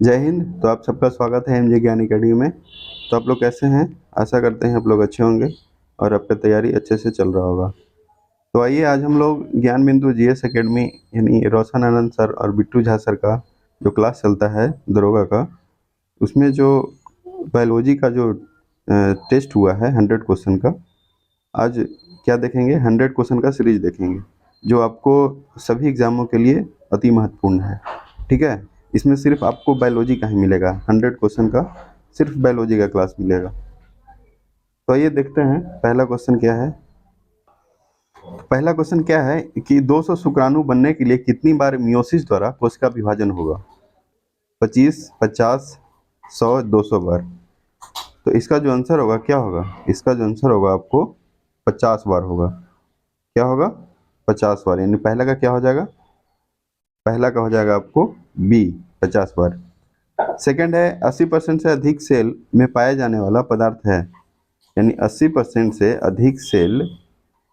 जय हिंद। तो आप सबका स्वागत है एमजे ज्ञान अकेडमी में। तो आप लोग कैसे हैं? आशा करते हैं आप लोग अच्छे होंगे और आपका तैयारी अच्छे से चल रहा होगा। तो आइए आज हम लोग ज्ञान बिंदु जीएस एकेडमी यानी रोशन आनंद सर और बिट्टू झा सर का जो क्लास चलता है दरोगा का, उसमें जो बायोलॉजी का जो टेस्ट हुआ है 100 क्वेश्चन का, आज क्या देखेंगे? 100 क्वेश्चन का सीरीज देखेंगे जो आपको सभी एग्जामों के लिए अति महत्वपूर्ण है। ठीक है, इसमें सिर्फ आपको बायोलॉजी का ही मिलेगा, 100 क्वेश्चन का सिर्फ बायोलॉजी का क्लास मिलेगा। तो आइए देखते हैं पहला क्वेश्चन क्या है। पहला क्वेश्चन क्या है कि 200 शुक्राणु बनने के लिए कितनी बार मियोसिस द्वारा कोशिका विभाजन होगा? 25, 50, 100, 200 बार। तो इसका जो आंसर होगा क्या होगा? इसका जो आंसर होगा आपको 50 बार होगा। क्या होगा? 50 बार। यानी पहला का क्या हो जाएगा? पहला का हो जाएगा आपको बी, 50 बार। सेकंड है 80% से अधिक सेल में पाया जाने वाला पदार्थ है। यानी 80% से अधिक सेल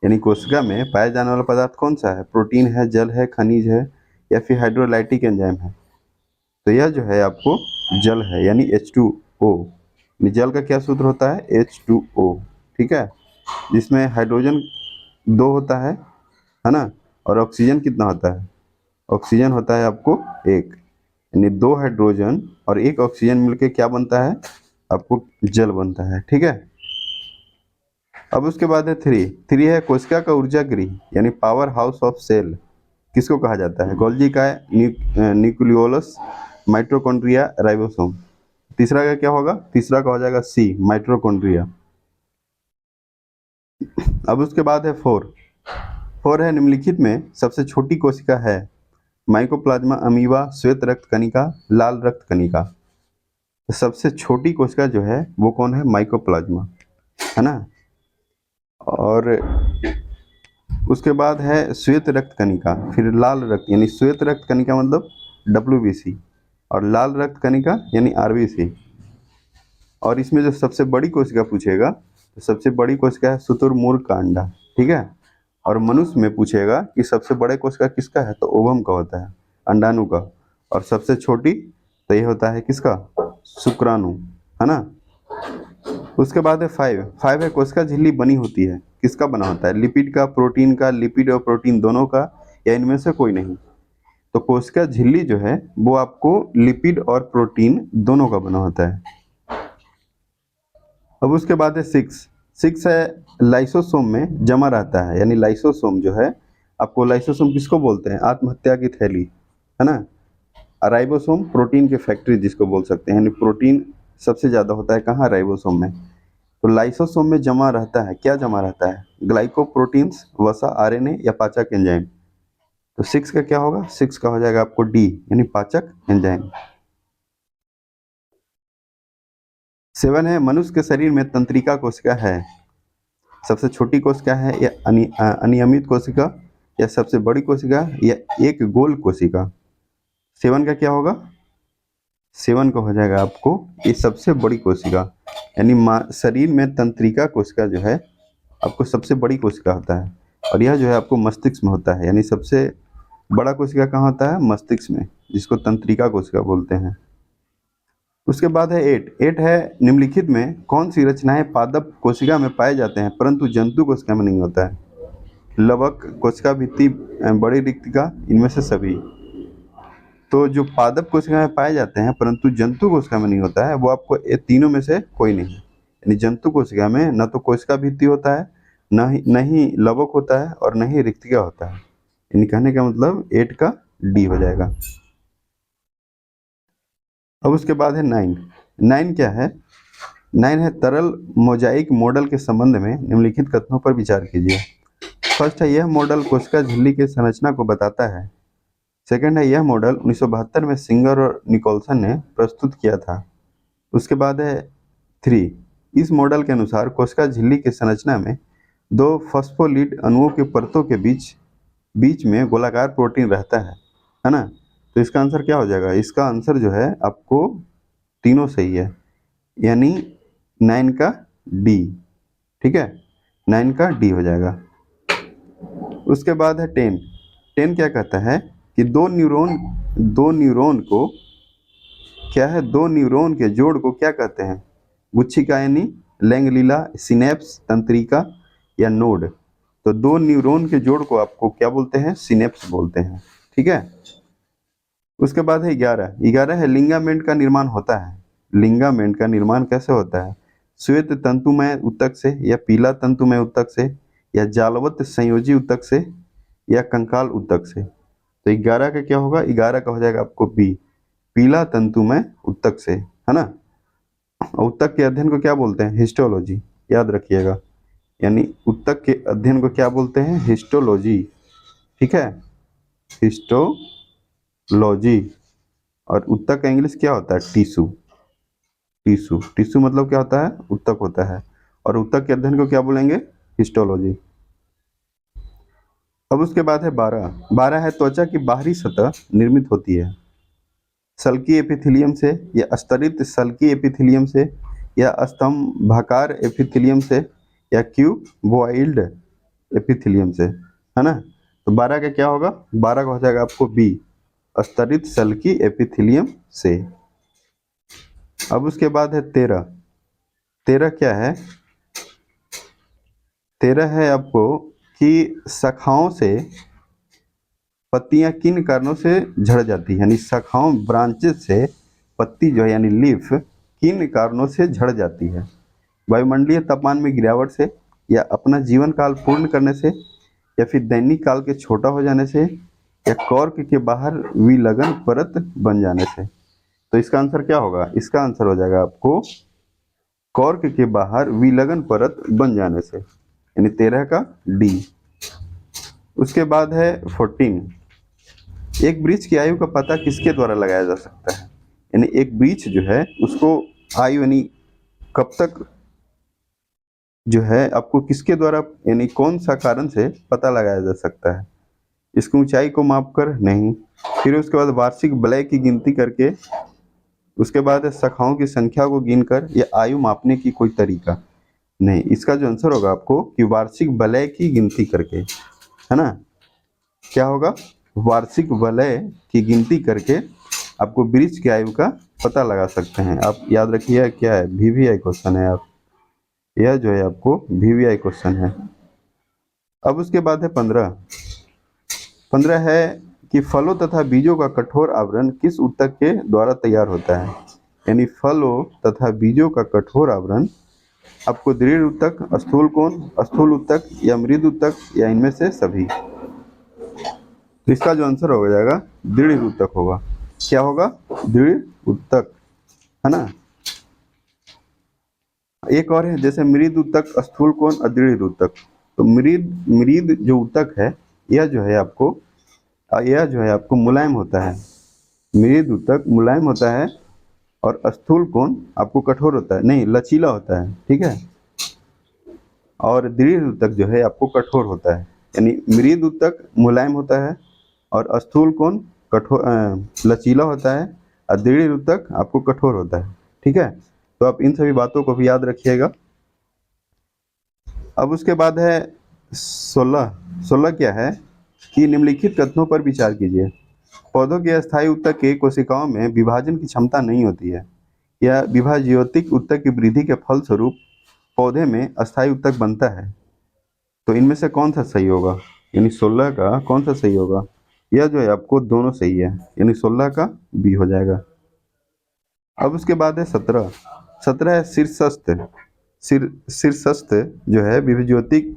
यानी कोशिका में पाया जाने वाला पदार्थ कौन सा है? प्रोटीन है, जल है, खनिज है या फिर हाइड्रोलाइटिक एंजाइम है? तो यह जो है आपको जल है, यानी H2O। जल का क्या सूत्र होता है? H2O। ठीक है, जिसमें हाइड्रोजन 2 होता है ना, और ऑक्सीजन कितना होता है? ऑक्सीजन होता है आपको 1। यानी 2 हाइड्रोजन और 1 ऑक्सीजन मिलके क्या बनता है? आपको जल बनता है। ठीक है, अब उसके बाद है 3 है कोशिका का ऊर्जा गृह यानी पावर हाउस ऑफ सेल। किसको कहा जाता है? गोल्जी का है, न्यूक्लियोलस, माइटोकॉन्ड्रिया, राइबोसोम। तीसरा का क्या होगा? तीसरा का हो जाएगा सी, माइटोकॉन्ड्रिया। अब उसके बाद है 4 है निम्नलिखित में सबसे छोटी कोशिका है? माइकोप्लाज्मा, अमीबा, श्वेत रक्त कणिका, लाल रक्त कणिका। तो सबसे छोटी कोशिका जो है वो कौन है? माइकोप्लाज्मा, है ना। और उसके बाद है श्वेत रक्त कणिका, फिर लाल रक्त यानी श्वेत रक्त कणिका मतलब WBC, और लाल रक्त कणिका यानी RBC। और इसमें जो सबसे बड़ी कोशिका पूछेगा तो सबसे बड़ी कोशिका है शुतुरमुर्ग का अंडा। ठीक है, और मनुष्य में पूछेगा कि सबसे बड़े कोशिका किसका है? तो ओवम का होता है, अंडाणु का। और सबसे छोटी तो ये होता है किसका? शुक्राणु, है ना। उसके बाद है 5 है कोशिका झिल्ली बनी होती है, किसका बना होता है? लिपिड का, प्रोटीन का, लिपिड और प्रोटीन दोनों का, या इनमें से कोई नहीं? तो कोशिका झिल्ली जो है वो आपको लिपिड और प्रोटीन दोनों का बना होता है। अब उसके बाद है 6 है लाइसोसोम में जमा रहता है। यानी लाइसोसोम जो है आपको, लाइसोसोम किसको बोलते हैं? आत्महत्या की थैली, है ना। राइबोसोम प्रोटीन की फैक्ट्री जिसको बोल सकते हैं, यानी प्रोटीन सबसे ज्यादा होता है कहाँ? राइबोसोम में। तो लाइसोसोम में जमा रहता है, क्या जमा रहता है? ग्लाइकोप्रोटीन्स, वसा, RNA या पाचक एंजाइम। तो 6 का क्या होगा? 6 का हो जाएगा आपको डी, यानी पाचक एंजाइम। 7 है मनुष्य के शरीर में तंत्रिका कोशिका है। सबसे छोटी कोशिका है या अनियमित कोशिका, या सबसे बड़ी कोशिका, या एक गोल कोशिका? 7 का क्या होगा? 7 का हो जाएगा आपको ये सबसे बड़ी कोशिका। यानी शरीर में तंत्रिका कोशिका जो है आपको सबसे बड़ी कोशिका होता है, और यह जो है आपको मस्तिष्क में होता है। यानी सबसे बड़ा कोशिका कहाँ होता है? मस्तिष्क में, जिसको तंत्रिका कोशिका बोलते हैं। उसके बाद है 8 है निम्नलिखित में कौन सी रचनाएं पादप कोशिका में पाए जाते हैं परंतु जंतु कोशिका में नहीं होता है? लवक, कोशिका भित्ति, बड़ी रिक्तिका, इनमें से सभी। तो जो पादप कोशिका में पाए जाते हैं परंतु जंतु कोशिका में नहीं होता है, वो आपको ये तीनों में से कोई नहीं। यानी जंतु कोशिका में न तो कोशिका भित्ति होता है, न ही लवक होता है, और न ही रिक्तिका होता है। यानी कहने का मतलब 8 का डी हो जाएगा। अब उसके बाद है 9 क्या है? 9 है तरल मोजाइक मॉडल के संबंध में निम्नलिखित कथनों पर विचार कीजिए। फर्स्ट है यह मॉडल कोशिका झिल्ली की संरचना को बताता है। सेकंड है यह मॉडल 1972 में सिंगर और निकोलसन ने प्रस्तुत किया था। उसके बाद है 3, इस मॉडल के अनुसार कोशिका झिल्ली की संरचना में 2 फॉस्फोलिपिड अणुओं के परतों के बीच बीच में गोलाकार प्रोटीन रहता है ना। तो इसका आंसर क्या हो जाएगा? इसका आंसर जो है आपको तीनों सही है, यानी 9 का डी। ठीक है, 9 का डी हो जाएगा। उसके बाद है 10 क्या कहता है कि दो न्यूरॉन को क्या है, दो न्यूरॉन के जोड़ को क्या कहते हैं? गुच्छिका यानी लैंगलीला, सिनेप्स, तंत्रिका या नोड। तो दो न्यूरॉन के जोड़ को आपको क्या बोलते हैं? सिनेप्स बोलते हैं। ठीक है। उसके बाद है 11। 11 है लिंगामेंट का निर्माण होता है। लिंगामेंट का निर्माण कैसे होता है? श्वेत तंतुमय ऊतक से, या पीला तंतुमय ऊतक से, या जालवत संयोजी ऊतक से, या कंकाल ऊतक से। तो 11 का क्या होगा? 11 का हो जाएगा आपको बी, पीला तंतुमय ऊतक से, है ना। ऊतक के अध्ययन को क्या बोलते हैं? हिस्टोलॉजी, याद रखिएगा। यानी ऊतक के अध्ययन को क्या बोलते हैं? हिस्टोलॉजी। ठीक है, हिस्टोलॉजी। और ऊतक का इंग्लिश क्या होता है? टिश्यू। टिश्यू, टिश्यू मतलब क्या होता है? ऊतक होता है। और ऊतक के अध्ययन को क्या बोलेंगे? हिस्टोलॉजी। अब उसके बाद है 12। 12 है त्वचा की बाहरी सतह निर्मित होती है सल्की एपिथेलियम से, या स्तरित सल्की एपिथेलियम से, या स्तंभाकार एपिथेलियम से, या क्यूबॉइल्ड एपिथेलियम से, है ना। तो 12 का क्या होगा? 12 का हो जाएगा आपको बी, स्तरित सल्की एपिथेलियम से। अब उसके बाद है 13। 13 क्या है? 13 है आपको कि शाखाओं से पत्तियां किन कारणों से झड़ जाती है, यानी शाखाओं ब्रांचेस से पत्ती जो है यानी लीफ किन कारणों से झड़ जाती है? वायुमंडलीय तापमान में गिरावट से, या अपना जीवन काल पूर्ण करने से, या फिर दैनिक काल के छोटा हो जाने से, या कॉर्क के बाहर विलगन परत बन जाने से। तो इसका आंसर क्या होगा? इसका आंसर हो जाएगा आपको कॉर्क के बाहर विलगन परत बन जाने से, यानी 13 का डी। उसके बाद है 14। एक वृक्ष की आयु का पता किसके द्वारा लगाया जा सकता है? यानी एक वृक्ष जो है उसको आयु यानी कब तक जो है आपको किसके द्वारा यानी कौन सा कारण से पता लगाया जा सकता है? इसकी ऊंचाई को माप कर नहीं, फिर उसके बाद वार्षिक वलय की गिनती करके, उसके बाद शाखाओं की संख्या को गिनकर, या आयु मापने की कोई तरीका नहीं। इसका जो आंसर होगा आपको कि वार्षिक वलय की गिनती करके, है ना। क्या होगा? वार्षिक वलय की गिनती करके आपको वृक्ष की आयु का पता लगा सकते हैं। आप याद रखिए क्या है, वीवीआई क्वेश्चन है। आप यह जो है आपको वीवीआई क्वेश्चन है। अब उसके बाद है 15। 15 है कि फलों तथा बीजों का कठोर आवरण किस ऊतक के द्वारा तैयार होता है? यानी फलों तथा बीजों का कठोर आवरण आपको दृढ़ ऊतक, स्थूल कोण, स्थूल ऊतक, या मृदु ऊतक, या इनमें से सभी। तो इसका जो आंसर हो जाएगा दृढ़ ऊतक होगा। क्या होगा? दृढ़ ऊतक, है ना। एक और है जैसे मृद ऊतक, स्थूल कोण, अदृढ़ ऊतक। तो मृद जो ऊतक है यह जो है आपको मुलायम होता है। मृद ऊतक मुलायम होता है, और स्थूल कोण आपको कठोर होता है, नहीं लचीला होता है। ठीक है। और दृढ़ ऊतक जो है आपको कठोर होता है। यानी मृद ऊतक मुलायम होता है, और स्थूल कोण कठोर लचीला होता है, और दृढ़ ऊतक आपको कठोर होता है। ठीक है। तो आप इन सभी बातों को भी याद रखिएगा। अब उसके बाद है 16। 16 क्या है कि निम्नलिखित कथनों पर विचार कीजिए। पौधों के अस्थायी ऊतक के कोशिकाओं में विभाजन की क्षमता नहीं होती है, या विभाज्योतिक ऊतक की वृद्धि के फलस्वरूप पौधे में अस्थायी ऊतक बनता है। तो इनमें से कौन सा सही होगा? यानी 16 का कौन सा सही होगा? यह जो है आपको दोनों सही है, यानी 16 का बी हो जाएगा। अब उसके बाद है 17। 17 है शीर्षस्थ। शीर्षस्थ जो है विभाज्योतिक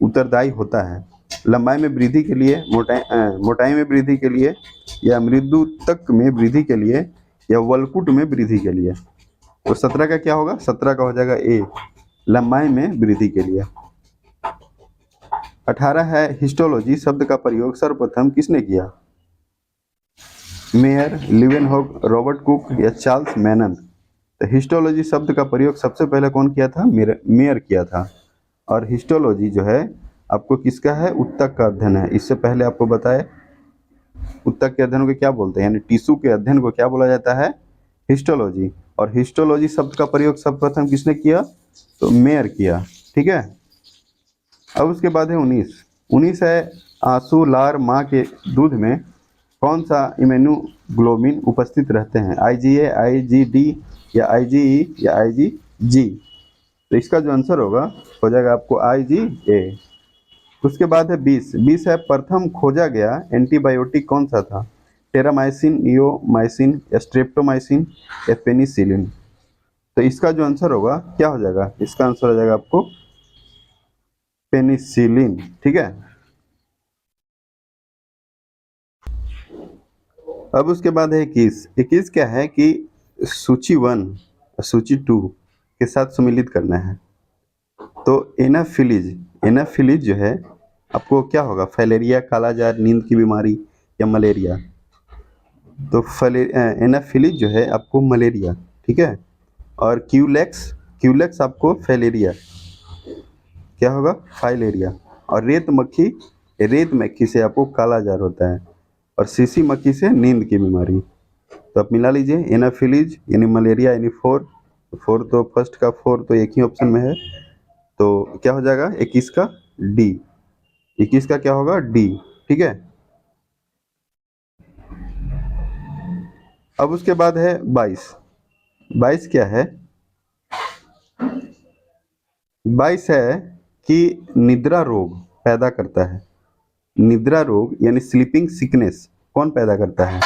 उत्तरदायी होता है लंबाई में वृद्धि के लिए, मोटाई में वृद्धि के लिए, या मृदुतक में वृद्धि के लिए, या वलकुट में वृद्धि के लिए। तो 17 का क्या होगा? 17 का हो जाएगा ए, लंबाई में वृद्धि के लिए। 18 है हिस्टोलॉजी शब्द का प्रयोग सर्वप्रथम किसने किया? मेयर, लिवेनहॉक, रॉबर्ट कुक, या चार्ल्स मैनन। तो हिस्टोलॉजी शब्द का प्रयोग सबसे पहले कौन किया था? मेयर किया था। और हिस्टोलॉजी जो है आपको किसका है? ऊतक का अध्ययन है। इससे पहले आपको बताए ऊतक के अध्ययन को क्या बोलते हैं, यानी टिश्यू के अध्ययन को क्या बोला जाता है? हिस्टोलॉजी। और हिस्टोलॉजी शब्द का प्रयोग सर्वप्रथम किसने किया? तो मेयर किया। ठीक है। अब उसके बाद है 19। 19 है आंसू लार माँ के दूध में कौन सा इम्यूनो ग्लोबिन उपस्थित रहते हैं, IgA, IgD या IgE या IgG। तो इसका जो आंसर होगा हो जाएगा आपको IgA। उसके बाद है 20 है प्रथम खोजा गया एंटीबायोटिक कौन सा था? टेरामाइसिन, नियोमाइसिन, स्ट्रेप्टोमाइसिन या पेनिसिलिन। तो इसका जो आंसर होगा क्या हो जाएगा? इसका आंसर हो जाएगा आपको पेनिसिलिन। ठीक है। अब उसके बाद है 21 क्या है कि सूची 1 सूची 2 के साथ सम्मिलित करना है। तो एनाफिलीज जो है आपको क्या होगा? फाइलेरिया, कालाजार, नींद की बीमारी या मलेरिया। तो एनाफिलीज जो है आपको मलेरिया। ठीक है। और क्यूलेक्स आपको फाइलेरिया, क्या होगा? फाइलेरिया। और रेत मक्खी से आपको कालाजार होता है, और सीसी मक्खी से नींद की बीमारी। तो आप मिला लीजिए, एनाफिलीज यानी मलेरिया यानी 4 तो फर्स्ट का 4 तो एक ही ऑप्शन में है, तो क्या हो जाएगा 21 का डी। 21 का क्या होगा? डी। ठीक है। अब उसके बाद है 22 क्या है? 22 है कि निद्रा रोग पैदा करता है। निद्रा रोग यानी स्लीपिंग सिकनेस कौन पैदा करता है?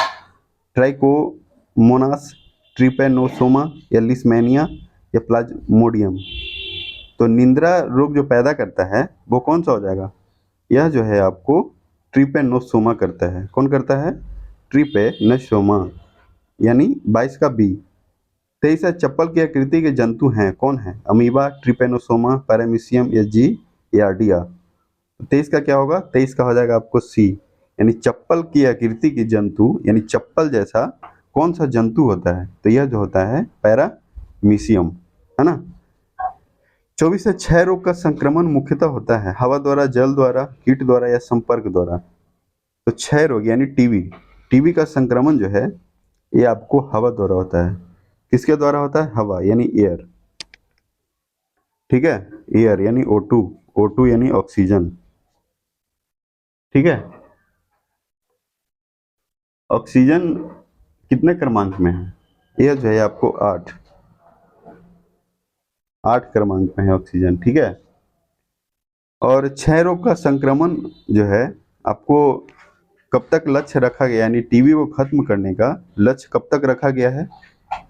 ट्राइकोमोनास, ट्रिपेनोसोमा या लिस्मेनिया या प्लाज्मोडियम। तो निद्रा रोग जो पैदा करता है वो कौन सा हो जाएगा? यह जो है आपको ट्रिपेनोसोमा करता है। कौन करता है? ट्रिपेनोसोमा, यानी 22 का बी। 23 है चप्पल की आकृति के जंतु हैं, कौन है? अमीबा, ट्रिपेनोसोमा, पैरामीशियम या जी यार्डिया। 23 का क्या होगा? 23 का हो जाएगा आपको सी, यानी चप्पल की आकृति की जंतु, यानी चप्पल जैसा कौन सा जंतु होता है? तो यह जो होता है पैरामीशियम, है ना। 24 है क्षय रोग का संक्रमण मुख्यतः होता है हवा द्वारा, जल द्वारा, कीट द्वारा या संपर्क द्वारा। तो क्षय रोग यानी टीबी का संक्रमण जो है ये आपको हवा द्वारा होता है। किसके द्वारा होता है? हवा यानी एयर। ठीक है। एयर यानी O2 यानी ऑक्सीजन। ठीक है। ऑक्सीजन कितने क्रमांक में है? यह जो है आपको 8 क्रमांक में है ऑक्सीजन। ठीक है। और क्षय रोग का संक्रमण जो है आपको कब तक लक्ष्य रखा गया, यानी टीबी को खत्म करने का लक्ष्य कब तक रखा गया है?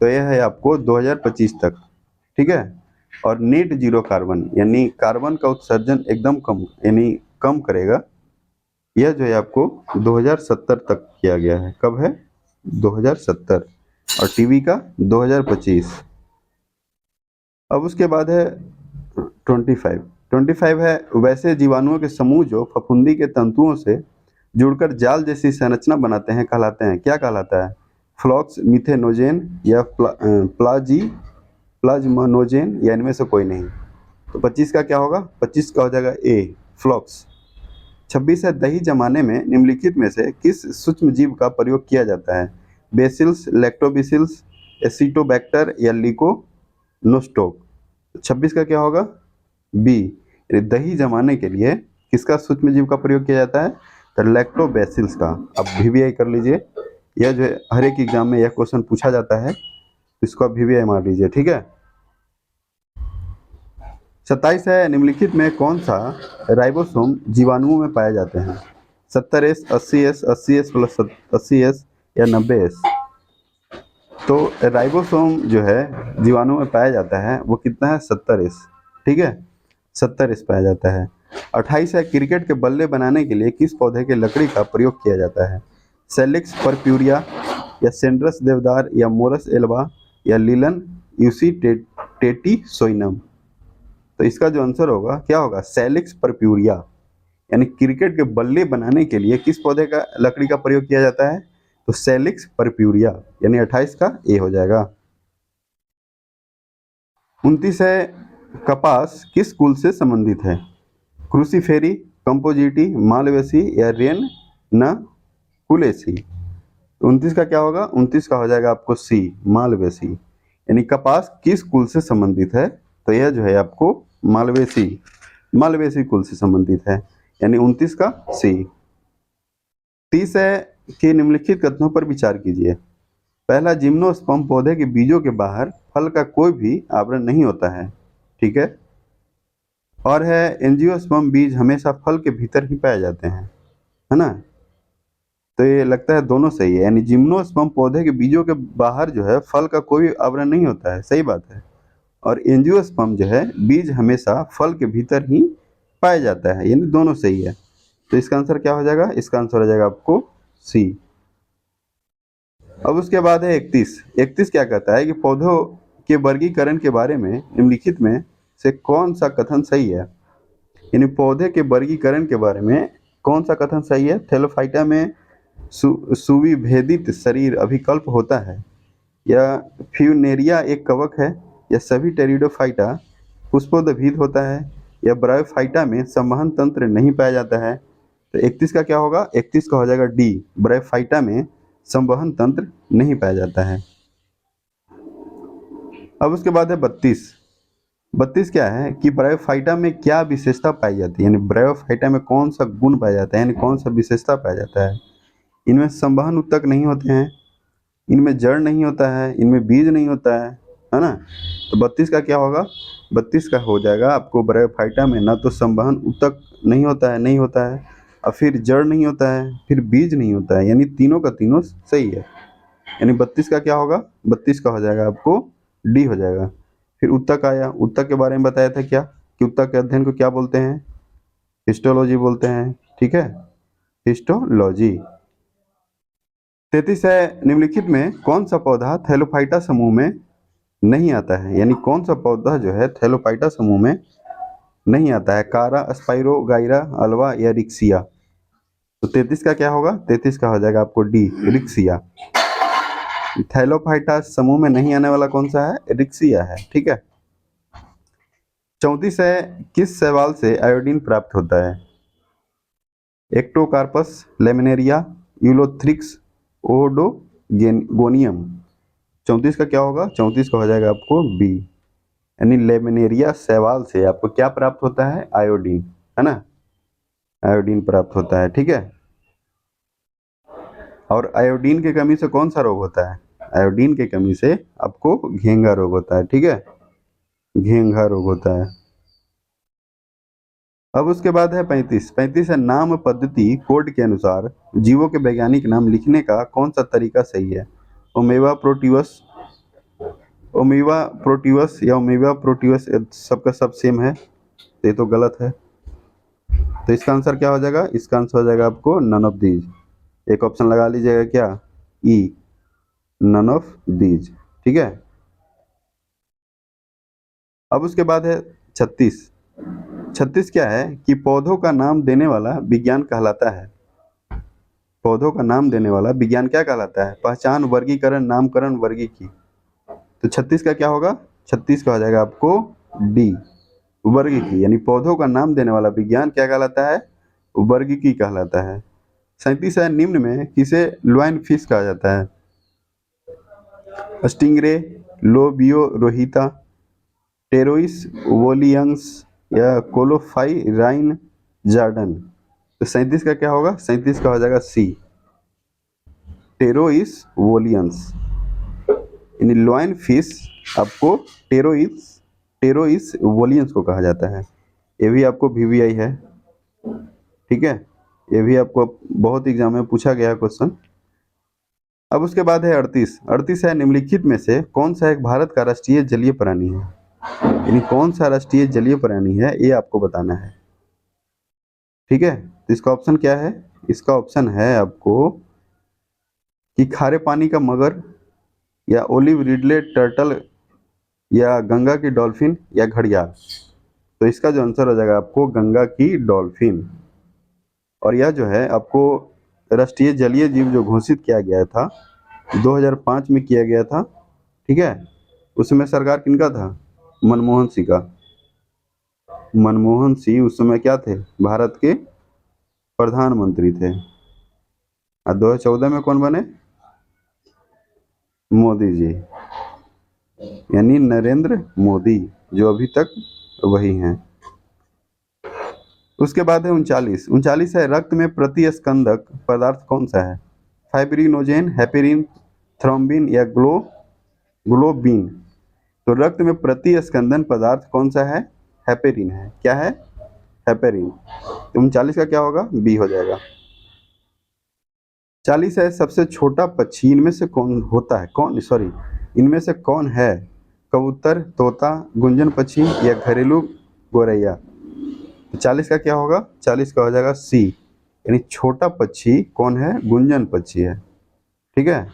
तो यह है आपको 2025 तक। ठीक है। और नेट जीरो कार्बन यानी कार्बन का उत्सर्जन एकदम कम, यानी कम करेगा, यह जो है आपको 2070 तक किया गया है। कब है? 2070। और टीबी का 2025। अब उसके बाद है 25 है वैसे जीवाणुओं के समूह जो फफूंदी के तंतुओं से जुड़कर जाल जैसी संरचना बनाते हैं कहलाते हैं, क्या कहलाता है? फ्लॉक्स, मिथेनोजेन या प्लाज्मनोजेन या इनमें से कोई नहीं। तो 25 का क्या होगा? 25 का हो जाएगा ए, फ्लॉक्स। 26 है दही जमाने में निम्नलिखित में से किस सूक्ष्म जीव का प्रयोग किया जाता है? बेसिल्स, लैक्टोबिसिल्स, एसिटोबैक्टर या लिकोनोस्टोक। 26 का क्या होगा? बी, दही जमाने के लिए किसका सूक्ष्म जीव का प्रयोग किया जाता है? तो लैक्टोबैसिल्स का। अब VVI कर लीजिए, यह जो है हर एक एग्जाम में यह क्वेश्चन पूछा जाता है, इसको आप VVI मार लीजिए। ठीक है। 27 है निम्नलिखित में कौन सा राइबोसोम जीवाणुओं में पाए जाते हैं? 70S, 80S, 80S plus 80S या 90S। तो राइबोसोम जो है जीवाणु में पाया जाता है वो कितना है? 70S। ठीक है। 70S पाया जाता है। 28 है क्रिकेट के बल्ले बनाने के लिए किस पौधे के लकड़ी का प्रयोग किया जाता है? सेलिक्स परप्यूरिया या सेंड्रस देवदार या मोरस एल्वा या लीलन यूसी सोइनम। तो इसका जो आंसर होगा क्या होगा? सेलिक्स परप्यूरिया, यानी क्रिकेट के बल्ले बनाने के लिए किस पौधे का लकड़ी का प्रयोग किया जाता है? तो सेलिक्स परप्यूरिया, यानी 28 का ए हो जाएगा। 29 है कपास किस कुल से संबंधित है? क्रूसीफेरी, कंपोजिटी, मालवेसी या रेन न कुलेसी। 29 का क्या होगा? 29 का हो जाएगा आपको सी, मालवेसी। यानी कपास किस कुल से संबंधित है? तो यह जो है आपको मालवेसी कुल से संबंधित है, यानी 29 का सी। 30 है के निम्नलिखित कथनों पर विचार कीजिए। पहला, जिम्नोस्पर्म पौधे के बीजों के बाहर फल का कोई भी आवरण नहीं होता है, ठीक है। और है, एंजियोस्पर्म बीज हमेशा फल के भीतर ही पाए जाते हैं, है ना। तो ये लगता है दोनों सही है, यानी जिम्नोस्पर्म पौधे के बीजों के बाहर जो है फल का कोई आवरण नहीं होता है, सही बात है। और एंजियोस्पर्म जो है बीज हमेशा फल के भीतर ही पाया जाता है, यानी दोनों सही है। तो इसका आंसर क्या हो जाएगा? इसका आंसर हो जाएगा आपको सी। अब उसके बाद है 31। 31 क्या कहता है कि पौधों के वर्गीकरण के बारे में निम्नलिखित में से कौन सा कथन सही है। यानी पौधे के वर्गीकरण के बारे में कौन सा कथन सही है? थैलोफाइटा में सुविभेदित शरीर अभिकल्प होता है, या फ्यूनेरिया एक कवक है, या सभी टेरिडोफाइटा पुष्पोद्भिद होता है, या ब्रायोफाइटा में संवहन तंत्र नहीं पाया जाता है। तो 31 का क्या होगा? 31 का हो जाएगा डी, ब्रायोफाइटा में संवहन तंत्र नहीं पाया जाता है। अब उसके बाद है 32। 32 क्या है कि ब्रायोफाइटा में क्या विशेषता पाई जाती है, यानी ब्रायोफाइटा में कौन सा गुण पाया जाता है, यानी कौन सा विशेषता पाया जाता है। इनमें संवहन उत्तक नहीं होते हैं, इनमें जड़ नहीं होता है, इनमें बीज नहीं होता है ना। तो 32 का क्या होगा? 32 का हो जाएगा आपको ब्रायोफाइटा में ना तो संवहन उत्तक नहीं होता है, नहीं होता है, और फिर जड़ नहीं होता है, फिर बीज नहीं होता है, यानी तीनों का तीनों सही है। यानी 32 का क्या होगा? 32 का हो जाएगा आपको डी हो जाएगा। फिर उत्तक आया, उत्तक के बारे में बताया था क्या कि उत्तक के अध्ययन को क्या बोलते हैं? हिस्टोलॉजी बोलते हैं, ठीक है, हिस्टोलॉजी। 33 है, निम्नलिखित में कौन सा पौधा थैलोफाइटा समूह में नहीं आता है, यानी कौन सा पौधा जो है थैलोफाइटा समूह में नहीं आता है? कारा, स्पाइरोगाइरा, अल्वा या रिक्सिया। तो 33 का क्या होगा? 33 का हो जाएगा आपको डी, रिक्सिया। थैलोफाइटा समूह में नहीं आने वाला कौन सा है? रिक्सिया है, ठीक है। 34 है, किस शैवाल से आयोडीन प्राप्त होता है? Ectocarpus, laminaria, Ulothrix, Oedogonium. 34 का क्या होगा? 34 का हो जाएगा आपको बी, यानी लेमिनेरिया शैवाल से आपको क्या प्राप्त होता है? आयोडीन, है ना, आयोडीन प्राप्त होता है, ठीक है। और आयोडीन की कमी से कौन सा रोग होता है? आयोडीन की कमी से आपको घेंघा रोग होता है, ठीक है, घेंघा रोग होता है। अब उसके बाद है 35। 35 है, नाम पद्धति कोड के अनुसार जीवों के वैज्ञानिक नाम लिखने का कौन सा तरीका सही है? ओमेवा प्रोटिवस, ओमेवा प्रोटिवस या ओमेवा प्रोटिवस, सबका सब सेम है, ये तो गलत है। तो इसका आंसर क्या हो जाएगा? इसका आंसर हो जाएगा आपको नन ऑफ दीज। एक ऑप्शन लगा लीजिएगा, क्या? ई, नन ऑफ दीज, ठीक है। अब उसके बाद है 36। 36 क्या है कि पौधों का नाम देने वाला विज्ञान कहलाता है। पौधों का नाम देने वाला विज्ञान क्या कहलाता है? पहचान, वर्गीकरण, नामकरण, वर्गीकी। तो 36 का क्या होगा? 36 का हो जाएगा आपको डी, वर्गीकी, यानी पौधों का नाम देने वाला विज्ञान क्या कहलाता है? वर्गीकी कहलाता है। 37 है, निम्न में किसे ल्वाइन फिश कहा जाता है? स्टिंगरे, लोबियो रोहिता, टेरोइस वोलियंस या कोलोफाइराइन जार्डन। तो 37 का क्या होगा? 37 का हो जाएगा सी, टेरोइस वोलियंस, यानी लॉइन फिश आपको टेरोइस वोलियंस को कहा जाता है। ये भी आपको वीवीआई है, ठीक है, ये भी आपको बहुत एग्जाम में पूछा गया क्वेश्चन। अब उसके बाद है 38। 38 है, निम्नलिखित में से कौन सा एक भारत का राष्ट्रीय जलीय प्राणी है? यानी कौन सा राष्ट्रीय जलीय प्राणी है ये आपको बताना है, ठीक है। तो इसका ऑप्शन क्या है? इसका ऑप्शन है आपको कि खारे पानी का मगर, या ओलिव रिडले टर्टल, या गंगा की डॉल्फिन, या घड़ियाल। तो इसका जो आंसर हो जाएगा आपको गंगा की डॉल्फिन। और यह जो है आपको राष्ट्रीय जलीय जीव जो घोषित किया गया था 2005 में किया गया था, ठीक है। उसमें सरकार किनका था? मनमोहन सिंह का। मनमोहन सिंह उस समय क्या थे? भारत के प्रधानमंत्री थे। और 2014 में कौन बने? मोदी जी, यानी नरेंद्र मोदी, जो अभी तक वही हैं। उसके बाद है 39। 39 है, रक्त में प्रतिस्कंदक पदार्थ कौन सा है? फाइब्रिनोजेन, हेपेरिन, थ्रोम्बिन या ग्लोबिन। तो रक्त में प्रतिस्पंदन पदार्थ कौन सा है? हेपेरिन है। क्या है? हेपेरिन। तो 39 का क्या होगा? बी हो जाएगा। 40 है, सबसे छोटा पक्षी इनमें से कौन होता है? इनमें से कौन है? कबूतर, तोता, गुंजन पक्षी या घरेलू गोरैया। तो 40 का क्या होगा? 40 का हो जाएगा सी, यानी छोटा पक्षी कौन है? गुंजन पक्षी है। ठीक है।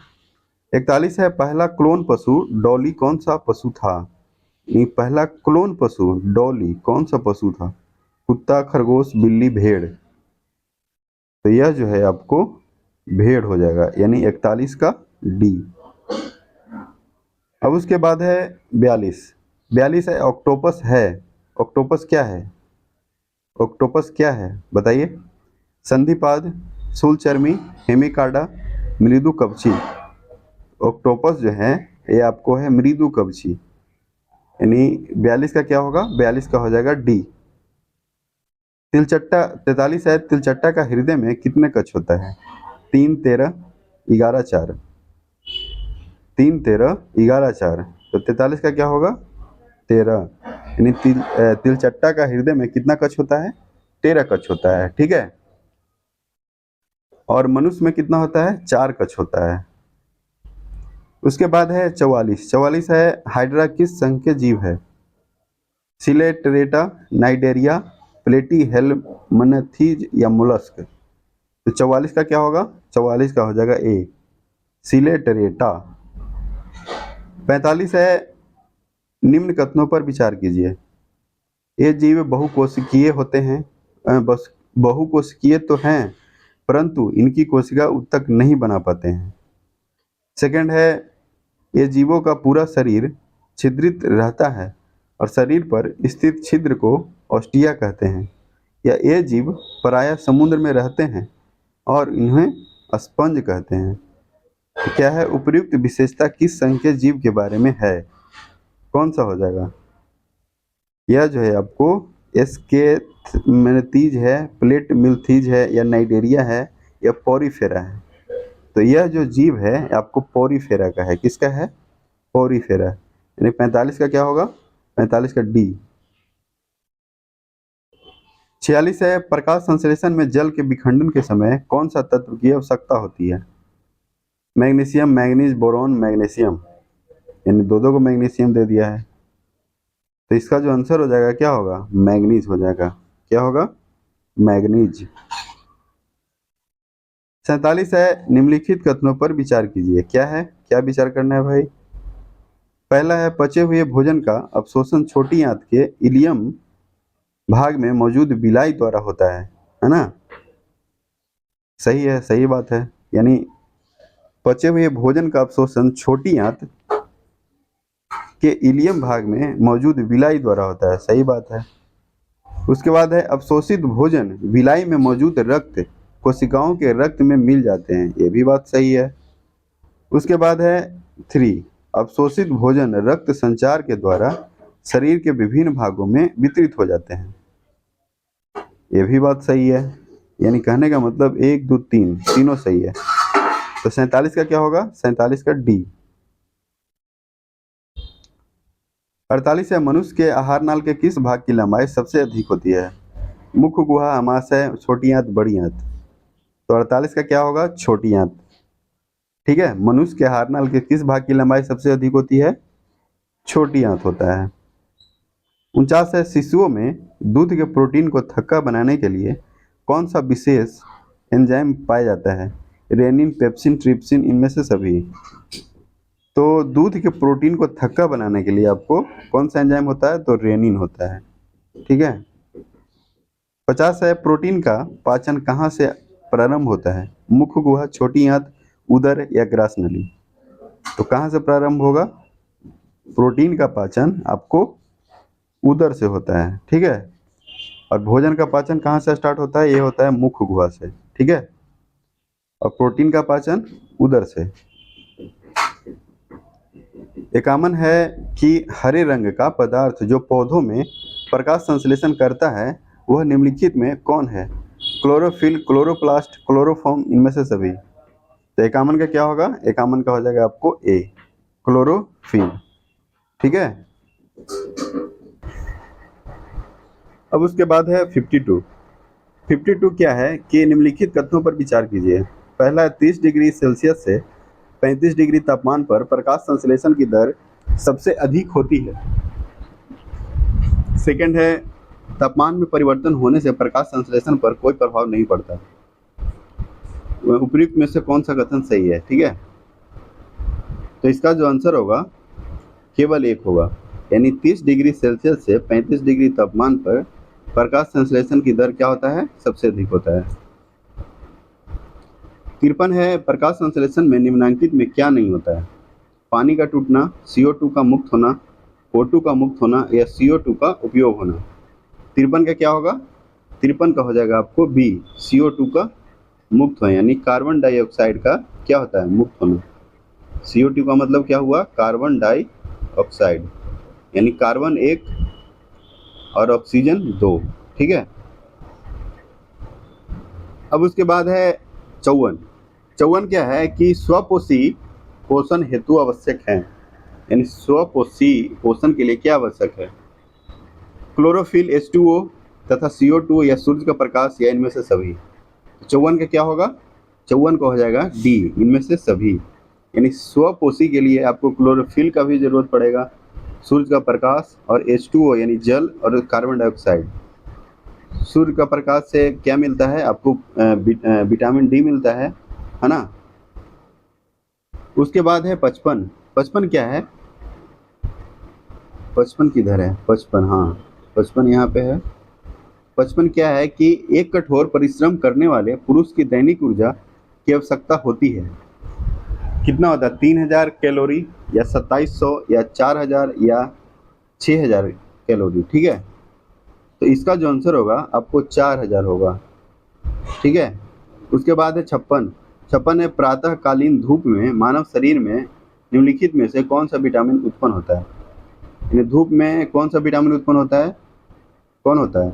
41 है, पहला क्लोन पशु डॉली कौन सा पशु था? ये पहला क्लोन पशु डॉली कौन सा पशु था? कुत्ता, खरगोश, बिल्ली, भेड़। तो यह जो है आपको भेड़ हो जाएगा, यानी 41 का डी। अब उसके बाद है 42। 42 है, ऑक्टोपस है। ऑक्टोपस क्या है? ऑक्टोपस क्या है बताइए? संधिपाद, शूलचर्मी, हेमिकार्डा, मृदु कवची। ऑक्टोपस जो है ये आपको है मृदु कवची, यानी 42 का क्या होगा? 42 का हो जाएगा डी। तिलचट्टा 43 है, तिलचट्टा का हृदय में कितने कक्ष होता है? 3, 13, 11, 4। 3, 13, 11, 4। तो 43 का क्या होगा? 13, यानी तिलचट्टा का हृदय में कितना कक्ष होता है? 13 कक्ष होता है। ठीक है। और मनुष्य में कितना होता है? 4 कक्ष होता है। उसके बाद है 44। 44 है, हाइड्रा किस संघ के जीव है? सिलेटरेटा, नाइडेरिया, प्लेटी हेलमनथीज या मोलस्क। तो 44 का क्या होगा? 44 का हो जाएगा ए, सिलेटरेटा। 45 है, निम्न कथनों पर विचार कीजिए। ये जीव बहुकोशिकीय होते हैं, बस बहुकोशिकीय तो हैं, परंतु इनकी कोशिका उत्तक नहीं बना पाते हैं। सेकंड है, ये जीवों का पूरा शरीर छिद्रित रहता है और शरीर पर स्थित छिद्र को ऑस्टिया कहते हैं। या ये जीव प्रायः समुद्र में रहते हैं और इन्हें स्पंज कहते हैं। तो क्या है? उपयुक्त विशेषता किस संघ के जीव के बारे में है? कौन सा हो जाएगा? यह जो है आपको एस्केमेनथीज है, प्लेट मिल्थीज है या नाइडेरिया है या पोरीफेरा है। तो यह जो जीव है आपको पोरीफेरा का है। किसका है? पोरीफेरा। यानी 45 का क्या होगा? 45 का डी। 46 है, प्रकाश संश्लेषण में जल के विखंडन के समय कौन सा तत्व की आवश्यकता होती है? Magnesium, manganese, boron, magnesium. यानी दो को मैग्नीशियम दे दिया है, तो इसका जो आंसर हो जाएगा क्या होगा? मैग्नीज हो जाएगा। क्या होगा? मैग्नीज। 47 है, निम्नलिखित कथनों पर विचार कीजिए। क्या है? क्या विचार करना है भाई? पहला है, पचे हुए भोजन का अवशोषण छोटी आंत के इलियम भाग में मौजूद विलाई द्वारा होता है ना? सही है, सही बात है। यानी पचे हुए भोजन का अवशोषण छोटी आंत के इलियम भाग में मौजूद विलाई द्वारा होता है। सही बात है। उसके बाद है, अवशोषित भोजन विलाई में मौजूद रक्त कोशिकाओं के रक्त में मिल जाते हैं। ये भी बात सही है। उसके बाद है 3, अवशोषित भोजन रक्त संचार के द्वारा शरीर के विभिन्न भागों में वितरित हो जाते हैं। ये भी बात सही है। यानी कहने का मतलब 1, 2, 3 तीनों सही है। तो 47 का क्या होगा? 47 का डी। 48 है, मनुष्य के आहार नाल के किस भाग की लंबाई सबसे अधिक होती है? मुख्य गुहा, अमाशय, छोटी आंत, बड़ी आंत। तो 48 का क्या होगा? छोटी आंत। ठीक है। मनुष्य के आहार नाल के किस भाग की लंबाई सबसे अधिक होती है? छोटी आंत होता है। 49 है, शिशुओं में दूध के प्रोटीन को थक्का बनाने के लिए कौन सा विशेष एंजाइम पाया जाता है? रेनिन, पेप्सिन, ट्रिप्सिन, इनमें से सभी। तो दूध के प्रोटीन को थक्का बनाने के लिए आपको कौन सा एंजाइम होता है? तो रेनिन होता है। ठीक है। 50 है, प्रोटीन का पाचन कहाँ से प्रारंभ होता है? मुख्य गुहा, छोटी आंत, उदर या ग्रास नली। तो कहाँ से प्रारंभ होगा? प्रोटीन का पाचन आपको उदर से होता है। ठीक है। और भोजन का पाचन कहाँ से स्टार्ट होता है? ये होता है मुख्य गुहा से। ठीक है। और प्रोटीन का पाचन उदर से। 51 है कि हरे रंग का पदार्थ जो पौधों में प्रकाश संश्लेषण करता है वह निम्नलिखित में कौन है? क्लोरोफिल, क्लोरोप्लास्ट, क्लोरोफॉर्म, इनमें से सभी। तो 51 का क्या होगा, 51 का हो जाएगा आपको ए, क्लोरोफिल। ठीक है। अब उसके बाद है 52। 52 क्या है कि निम्नलिखित कथनों पर विचार कीजिए। पहला है 30 डिग्री सेल्सियस से 35 डिग्री तापमान पर प्रकाश संश्लेषण की दर सबसे अधिक होती है। सेकंड है तापमान में परिवर्तन होने से प्रकाश संश्लेषण पर कोई प्रभाव नहीं पड़ता। उपयुक्त में से कौन सा कथन सही है? ठीक है, तो इसका जो आंसर होगा केवल एक होगा, यानी 30 डिग्री सेल्सियस से 35 डिग्री तापमान पर प्रकाश संश्लेषण की दर क्या होता है? सबसे अधिक होता है। 53 है प्रकाश संश्लेषण में निम्नलिखित में क्या नहीं होता है? पानी का टूटना, CO2 का मुक्त होना, O2 का मुक्त होना या CO2 का उपयोग होना। 53 का क्या होगा? 53 का हो जाएगा आपको बी, CO2 का मुक्त होना, यानी कार्बन डाइऑक्साइड का क्या होता है? मुक्त होना। CO2 का मतलब क्या हुआ? कार्बन डाइऑक्साइड, यानी कार्बन एक और ऑक्सीजन दो। ठीक है। अब उसके बाद है 54। 54 क्या है कि स्वपोषी पोषण हेतु आवश्यक है, यानी स्वपोषी पोषण के लिए क्या आवश्यक है? क्लोरोफिल, H2O तथा CO2 या सूर्य का प्रकाश या इनमें से सभी। 54 का क्या होगा? 54 का हो जाएगा डी, इनमें से सभी, यानी स्वपोषी के लिए आपको क्लोरोफिल का भी जरूरत पड़ेगा, सूर्य का प्रकाश और H2O यानी जल और कार्बन डाइऑक्साइड। सूर्य का प्रकाश से क्या मिलता है आपको? विटामिन डी मिलता है ना। उसके बाद है 55। 55 क्या है? 55 किधर है? 55, हाँ 55 यहाँ पे है। 55 क्या है कि एक कठोर परिश्रम करने वाले पुरुष की दैनिक ऊर्जा की आवश्यकता होती है। कितना होता है? 3000 कैलोरी या 2700 या 4000 या 6000 कैलोरी। ठीक है, तो इसका जो आंसर होगा आपको 4000 होगा। ठीक है। उसके बाद है 56। 56 है प्रातःकालीन धूप में मानव शरीर में निम्नलिखित में से कौन सा विटामिन उत्पन्न होता है? यानी धूप में कौन सा विटामिन उत्पन्न होता है? कौन होता है?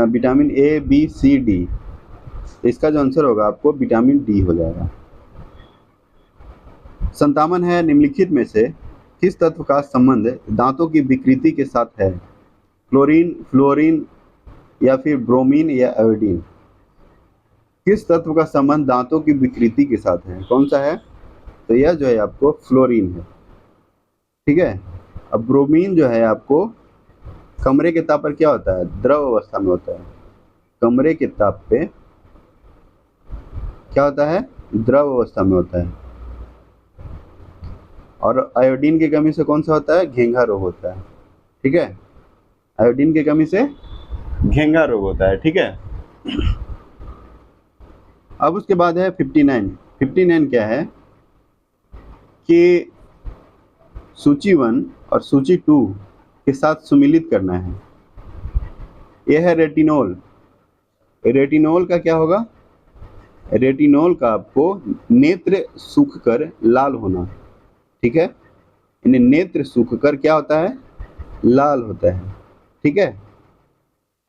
Vitamin A, B, C, D. इसका जो आंसर होगा आपको विटामिन डी हो जाएगा। 57 है निम्नलिखित में से किस तत्व का संबंध दांतों की विकृति के साथ है? क्लोरीन, फ्लोरीन या फिर ब्रोमीन या आयोडीन। किस तत्व का संबंध दांतों की विकृति के साथ है? कौन सा है? तो यह जो है आपको फ्लोरीन है। ठीक है। अब ब्रोमीन जो है आपको कमरे के ताप पर क्या होता है? द्रव अवस्था में होता है। कमरे के ताप पे क्या होता है? द्रव अवस्था में होता है। और आयोडीन की कमी से कौन सा होता है? घेंघा रोग होता है। ठीक है, आयोडीन की कमी से घेंघा रोग होता है। ठीक है। अब उसके बाद है 59। 59 क्या है कि सूची 1 और सूची 2 के साथ सुमिलित करना है। यह है रेटिनॉल। रेटिनॉल का क्या होगा? रेटिनॉल का आपको नेत्र सूखकर लाल होना। ठीक है, यानी नेत्र सूखकर क्या होता है? लाल होता है। ठीक है।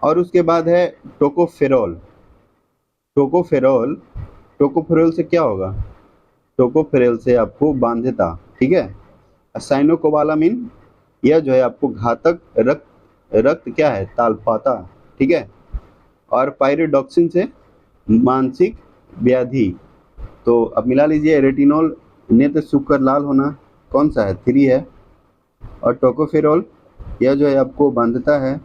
और उसके बाद है टोकोफेरॉल। टोकोफेरॉल, टोकोफेरॉल से क्या होगा? टोकोफेरॉल से आपको बांध्यता। ठीक है। साइनोकोबालामिन, यह जो है आपको घातक रक्त क्या है? तालपाता। ठीक है। और पायरिडॉक्सिन से मानसिक व्याधि। तो अब मिला लीजिए, रेटिनॉल नेत्र सूखकर लाल होना कौन सा है? 3 है। और टोकोफेरॉल यह जो है आपको बांधता है।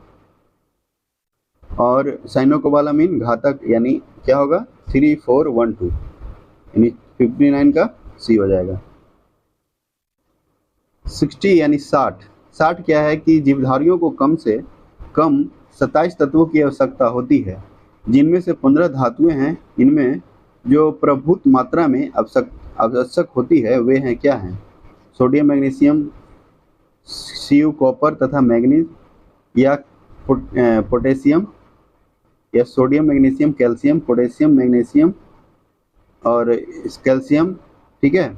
और साइनोकोबालामिन घातक, यानी क्या होगा? 3, 4, 1, 2, यानी 59 का सी हो जाएगा। 60 यानी 60। 60 क्या है कि जीवधारियों को कम से कम 27 तत्वों की आवश्यकता होती है, जिनमें से 15 धातुएं हैं। इनमें जो प्रभुत मात्रा में आवश्यक होती है वे हैं क्या हैं? सोडियम, मैग्नीशियम, सी, कॉपर तथा मैग्नीज या पोटेशियम, या sodium, magnesium, calcium, potassium, magnesium और कैल्शियम। ठीक है।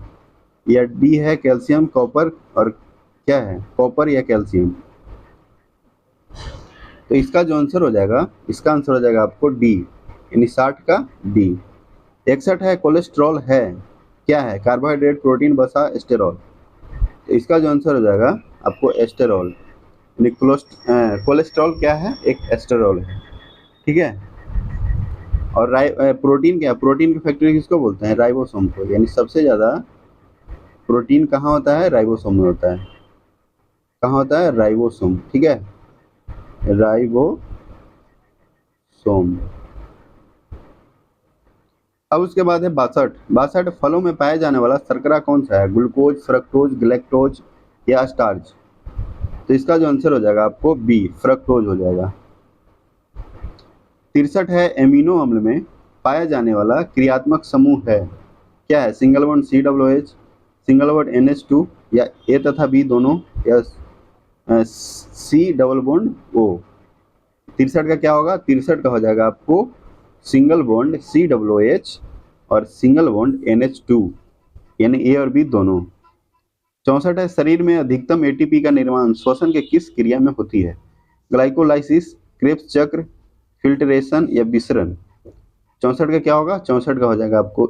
या डी है कैल्शियम, कॉपर और क्या है? कॉपर या कैल्शियम। तो इसका जो आंसर हो जाएगा, इसका आंसर हो जाएगा आपको डी, यानी 60 का डी। 61 है कोलेस्ट्रॉल है, क्या है? कार्बोहाइड्रेट, प्रोटीन, वसा, स्टेरॉल। तो इसका जो आंसर हो जाएगा आपको एस्टेरॉल, यानी कोलेस्ट्रॉल क्या है? एक एस्टेरॉल है, ठीक है। और प्रोटीन क्या है? प्रोटीन की फैक्ट्री किसको बोलते हैं? राइबोसोम को। यानी सबसे ज़्यादा प्रोटीन कहाँ होता है? राइबोसोम में होता है। कहाँ होता है? राइबोसोम, ठीक है, राइबोसोम। अब उसके बाद है 62। 62 फलों में पाया जाने वाला शर्करा कौन सा है? ग्लूकोज, फ्रक्टोज, ग्लैक्टोज या स्टार्च? तो इसका जो आंसर हो जाएगा आपको बी, फ्रक्टोज हो जाएगा। 63 है एमिनो अम्ल में पाया जाने वाला क्रियात्मक समूह है, क्या है? Single bond COOH, single bond NH2 या ए तथा बी दोनों, या सी डबल बॉन्ड O। 63 का क्या होगा? 63 का हो जाएगा आपको सिंगल बॉन्ड COOH और सिंगल बॉन्ड NH2, यानी ए और बी दोनों। 64 है शरीर में अधिकतम ATP का निर्माण श्वसन के किस क्रिया में होती है? ग्लाइकोलाइसिस, क्रेब्स चक्र, फिल्ट्रेशन या विसरण? 64 का क्या होगा? 64 का हो जाएगा आपको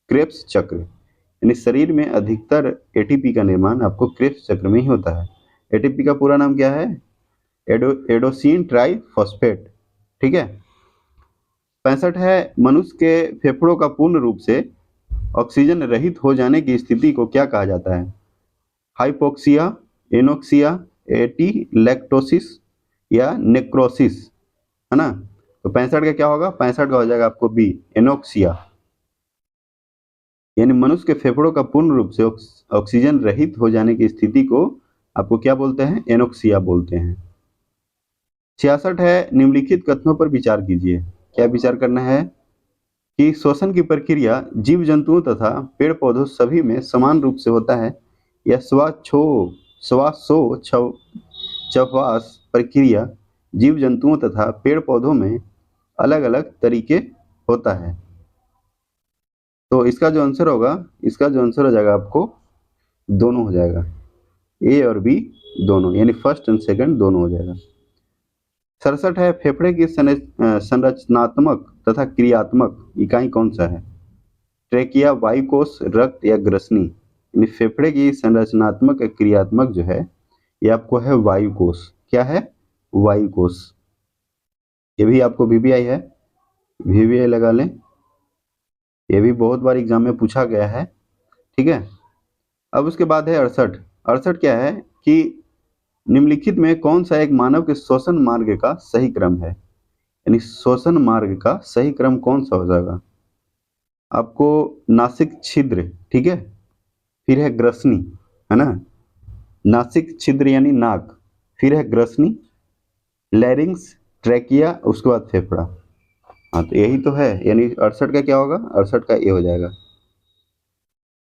क्रेब्स चक्र, यानी शरीर में अधिकतर ATP का निर्माण आपको क्रेब्स चक्र में ही होता है। ATP का पूरा नाम क्या है? एडोसिन ट्राइफॉस्फेट, ठीक है। 65 है मनुष्य के फेफड़ों का पूर्ण रूप से ऑक्सीजन रहित हो जाने की स्थिति को क्या कहा जाता है? हाइपोक्सिया, एनोक्सिया, एटीलैक्टोसिस या नेक्रोसिस, है ना। तो 65 का क्या होगा? 65 का हो जाएगा आपको बी, एनोक्सिया। यानी मनुष्य के फेफड़ों का पूर्ण रूप से ऑक्सीजन रहित हो जाने की स्थिति को आपको क्या बोलते हैं? एनोक्सिया बोलते हैं। 66 है निम्नलिखित कथनों पर विचार कीजिए। क्या विचार करना है? कि श्वसन की प्रक्रिया जीव जंतुओं तथा पेड़ पौधों सभी में समान रूप से होता है, या श्वासोच्छवास प्रक्रिया जीव जंतुओं तथा पेड़ पौधों में अलग अलग तरीके होता है? तो इसका जो आंसर होगा, इसका जो आंसर हो जाएगा आपको दोनों हो जाएगा, ए और बी दोनों, यानी फर्स्ट एंड सेकंड दोनों हो जाएगा। 67 है फेफड़े की संरचनात्मक तथा क्रियात्मक इकाई कौन सा है? ट्रेकिया, वायुकोश, रक्त या ग्रसनी? यानी फेफड़े की संरचनात्मक या क्रियात्मक जो है ये आपको है वायुकोश। क्या है? वायुकोश। ये भी आपको VBI है, VBI लगा लें, ये भी बहुत बार एग्जाम में पूछा गया है, ठीक है। अब उसके बाद है 68। 68 क्या है कि निम्नलिखित में कौन सा एक मानव के श्वसन मार्ग का सही क्रम है? यानी श्वसन मार्ग का सही क्रम कौन सा हो जाएगा? आपको नासिक छिद्र, ठीक है, फिर है ग्रसनी, है ना, नासिक छिद्र यानी नाक, फिर है ग्रसनी, लैरिंग्स, ट्रैकिया, उसके बाद फेफड़ा। हाँ, तो यही तो है, यानी 68 का क्या होगा? 68 का ये हो जाएगा।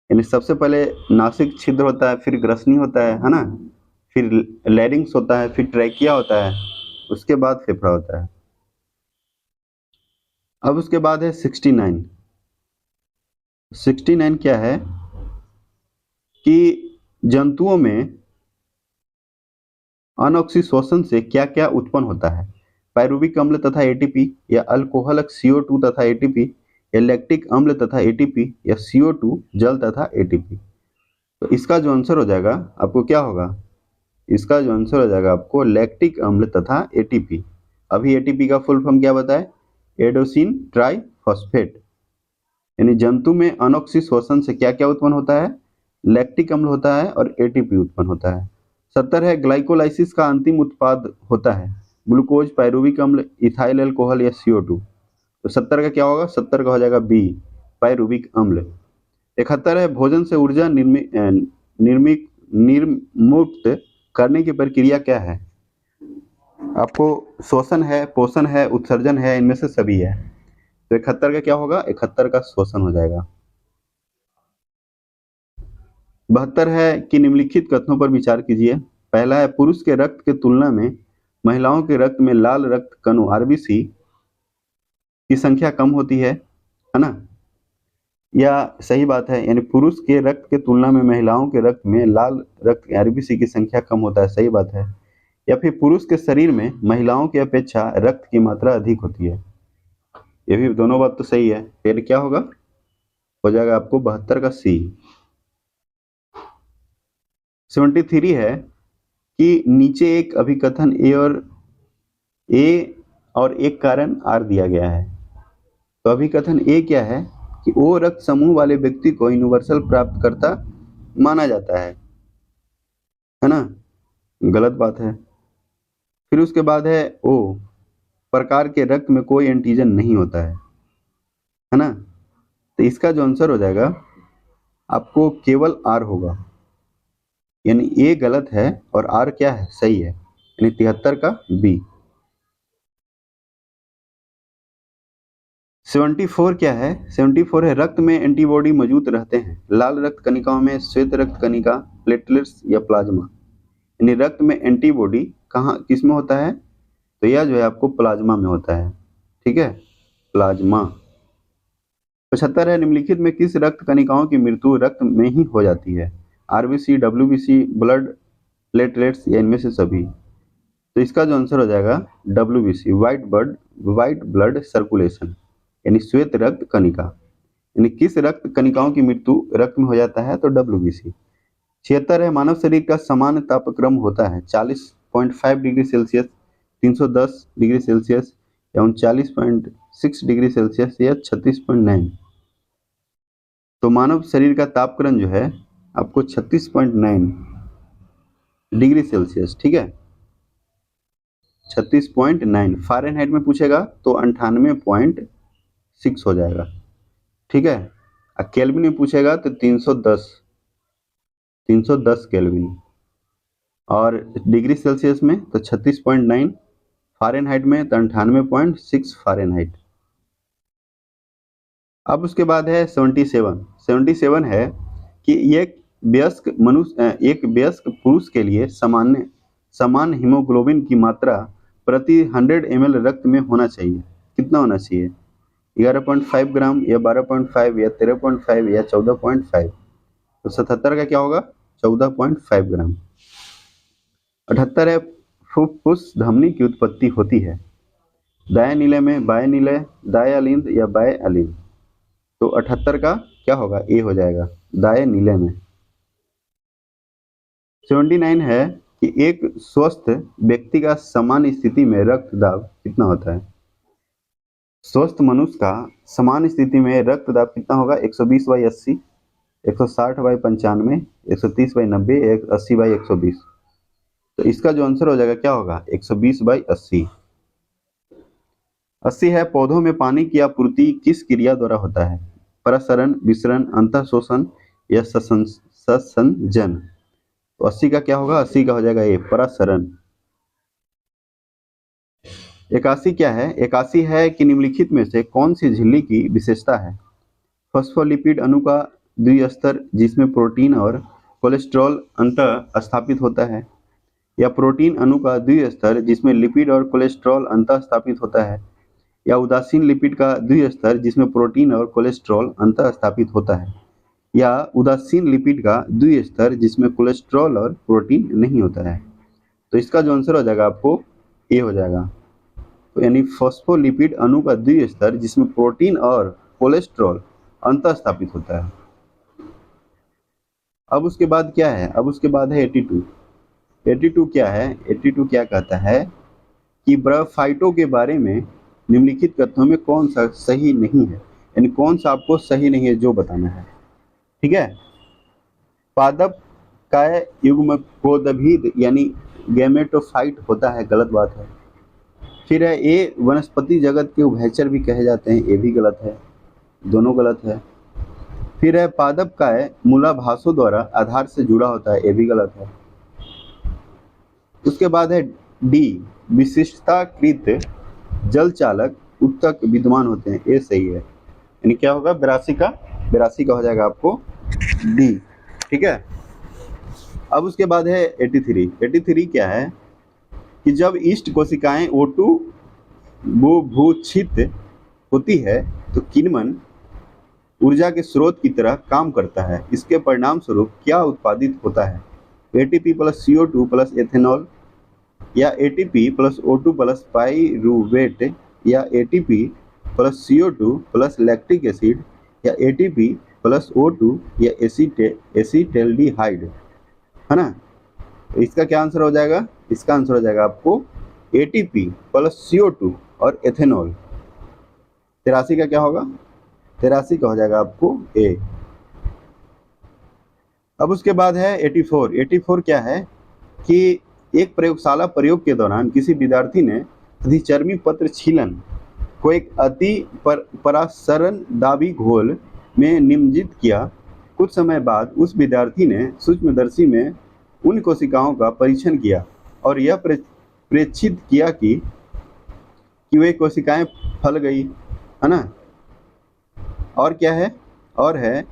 यानी सबसे पहले नासिक छिद्र होता है, फिर ग्रसनी होता है ना, फिर लैरिंग्स होता है, फिर ट्रैकिया होता है, उसके बाद फेफड़ा होता है। अब उसके बाद है 69। 69 क्या है कि जंतुओं में अनऑक्सीश्वसन से क्या क्या उत्पन्न होता है? पायरुविक अम्ल तथा ATP, या अल्कोहलक CO2 तथा ATP, या लैक्टिक अम्ल तथा ATP, या CO2 जल तथा ATP? तो इसका जो आंसर हो जाएगा आपको क्या होगा? इसका जो आंसर हो जाएगा आपको लैक्टिक अम्ल तथा ATP। अभी ATP का फुल फॉर्म क्या बताए? Adenosine triphosphate. यानी जंतु में अनऑक्सीश्वसन से क्या क्या उत्पन्न होता है? लैक्टिक अम्ल होता है और ATP उत्पन्न होता है। 70 है ग्लाइकोलाइसिस का अंतिम उत्पाद होता है ग्लूकोज, पायरुविक अम्ल, इथाइल अल्कोहल या CO2? तो 70 का क्या होगा? 70 का हो जाएगा बी, पायरुविक अम्ल। 71 है भोजन से ऊर्जा निर्मुक्त करने की प्रक्रिया क्या है? आपको श्वसन है, पोषण है, उत्सर्जन है, इनमें से सभी है। तो 71 का क्या होगा? 71 का श्वसन हो जाएगा। 72 है कि निम्नलिखित कथनों पर विचार कीजिए। पहला है पुरुष के रक्त के तुलना में महिलाओं के रक्त में लाल रक्त कणों RBC की संख्या कम होती है ना, या सही बात है, यानी पुरुष के रक्त के तुलना में महिलाओं के रक्त में लाल रक्त RBC की संख्या कम होता है, सही बात है। या फिर पुरुष के शरीर में महिलाओं की अपेक्षा रक्त की मात्रा अधिक होती है, ये भी दोनों बात तो सही है, फिर क्या होगा, हो जाएगा आपको 72 का सी। 73 है कि नीचे एक अभिकथन ए और एक कारण आर दिया गया है। तो अभिकथन ए क्या है कि ओ रक्त समूह वाले व्यक्ति को यूनिवर्सल प्राप्तकर्ता माना जाता है ना, गलत बात है। फिर उसके बाद है ओ प्रकार के रक्त में कोई एंटीजन नहीं होता है ना। तो इसका जो आंसर हो जाएगा आपको केवल आर होगा, यानी ए गलत है और आर क्या है, सही है, यानी 73 का बी। 74 क्या है, 74 है रक्त में एंटीबॉडी मौजूद रहते हैं, लाल रक्त कणिकाओं में, श्वेत रक्त कणिका, प्लेटलेट्स या प्लाज्मा। यानी रक्त में एंटीबॉडी कहाँ किस में होता है, तो यह जो है आपको प्लाज्मा में होता है, ठीक है, प्लाज्मा। 75 है निम्नलिखित में किस रक्त कणिकाओं की मृत्यु रक्त में ही हो जाती है, आरबीसी, डब्ल्यूबीसी, ब्लड, प्लेटलेट्स या इनमें से सभी। तो इसका जो आंसर हो जाएगा डब्ल्यूबीसी, व्हाइट ब्लड सर्कुलेशन, यानी श्वेत रक्त कणिका। यानी किस रक्त कणिकाओं की मृत्यु रक्त में हो जाता है, तो डब्ल्यूबीसी। 76 है मानव शरीर का सामान्य तापक्रम होता है 40.5 डिग्री सेल्सियस, 310 डिग्री सेल्सियस या 39.6 डिग्री सेल्सियस या 36.9। तो मानव शरीर का तापक्रम जो है आपको 36.9 डिग्री सेल्सियस, ठीक है, 36.9। फ़ारेनहाइट में पूछेगा तो 98.6 हो जाएगा, ठीक है। केल्विन में पूछेगा तो 310 केल्विन, और डिग्री सेल्सियस में तो 36.9, फ़ारेनहाइट में तो 98.6 फ़ारेनहाइट। अब उसके बाद है 77 है कि एक वयस्क पुरुष के लिए समान हीमोग्लोबिन की मात्रा प्रति 100 ml रक्त में होना चाहिए, कितना होना चाहिए, 11.5 ग्राम या 12.5 या 13.5 या 14.5। तो 77 का क्या होगा, 14.5 ग्राम। 78 है फुफ्फुस धमनी की उत्पत्ति होती है, दाएं नीले में, बाएं नीले, दाएं अलिंद या बाएं अलिंद। तो 78 का क्या होगा, ए हो जाएगा, दाएं नीले में। 79 है कि एक स्वस्थ व्यक्ति का सामान्य स्थिति में रक्त दाब कितना होता है, स्वस्थ मनुष्य का सामान्य स्थिति में रक्त दाब कितना होगा, 120/80, 160/95, 130/90, 80/120। तो इसका जो आंसर हो जाएगा क्या होगा, 120/80। 80 है पौधों में पानी की आपूर्ति किस क्रिया द्वारा होता है, प्रसरण, विसरण, अंतःशोषण या ससंजन। तो 80 का क्या होगा, 80 का हो जाएगा ये प्रसरण। 81 क्या है, 81 है कि निम्नलिखित में से कौन सी झिल्ली की विशेषता है, फॉस्फोलिपिड अणु का द्विस्तर जिसमें प्रोटीन और कोलेस्ट्रॉल अंतः स्थापित होता है, या प्रोटीन अणु का द्विस्तर जिसमें लिपिड और कोलेस्ट्रॉल अंतः स्थापित होता है, या उदासीन लिपिड का द्विस्तर जिसमें प्रोटीन और कोलेस्ट्रॉल अंतः स्थापित होता है, या उदासीन लिपिड का द्विस्तर जिसमें कोलेस्ट्रॉल और प्रोटीन नहीं होता है। तो इसका जो आंसर हो जाएगा आपको ए हो जाएगा। तो यानी फॉस्फोलिपिड अणु का द्विस्तर जिसमें प्रोटीन और कोलेस्ट्रॉल अंतः स्थापित होता है। अब उसके बाद क्या है, अब उसके बाद है 82। 82 क्या है, 82 क्या कहता है कि ब्रायोफाइटों के बारे में निम्नलिखित कथनों में कौन सा सही नहीं है, यानी कौन सा आपको सही नहीं है जो बताना है, ठीक है। पादप काय युग्मकोद्भिद यानी गैमेटोफाइट होता है, गलत बात है। फिर है ए वनस्पति जगत के उभयचर भी कहे जाते हैं, ये भी गलत है, दोनों गलत है। फिर है पादप काय मूलाभासों द्वारा आधार से जुड़ा होता है, ये भी गलत है। उसके बाद है डी विशिष्टाकृत जल चालक उत्तक विद्यमान होते हैं, ये सही है, यानी क्या होगा, 82 का हो जाएगा आपको डी, ठीक है। अब उसके बाद है 83 क्या है कि जब ईस्ट कोशिकाएं O2 भूक्षित होती है तो किण्वन ऊर्जा के स्रोत की तरह काम करता है, इसके परिणाम स्वरूप क्या उत्पादित होता है, ATP plus CO2 plus ethanol, या ATP plus O2 plus pyruvate, या ATP plus CO2 plus lactic acid या ATP प्लस O2 या एसीटेल्डिहाइड, है ना। तो इसका क्या आंसर हो जाएगा? इसका आंसर हो जाएगा आपको ATP प्लस CO2 और एथेनॉल। 83 का क्या होगा? 83 का हो जाएगा आपको A। अब उसके बाद है 84। 84 क्या है कि एक प्रयोगशाला प्रयोग के दौरान किसी विद्यार्थी ने अधिचर्मी पत्र छीलन को एक अति परासरण दाबी घोल में निमज्जित किया। कुछ समय बाद उस विद्यार्थी ने सूक्ष्मदर्शी में उन कोशिकाओं का परीक्षण किया और यह प्रेक्षित किया कि वे कोशिकाएं फल गई, है ना। और क्या है? और है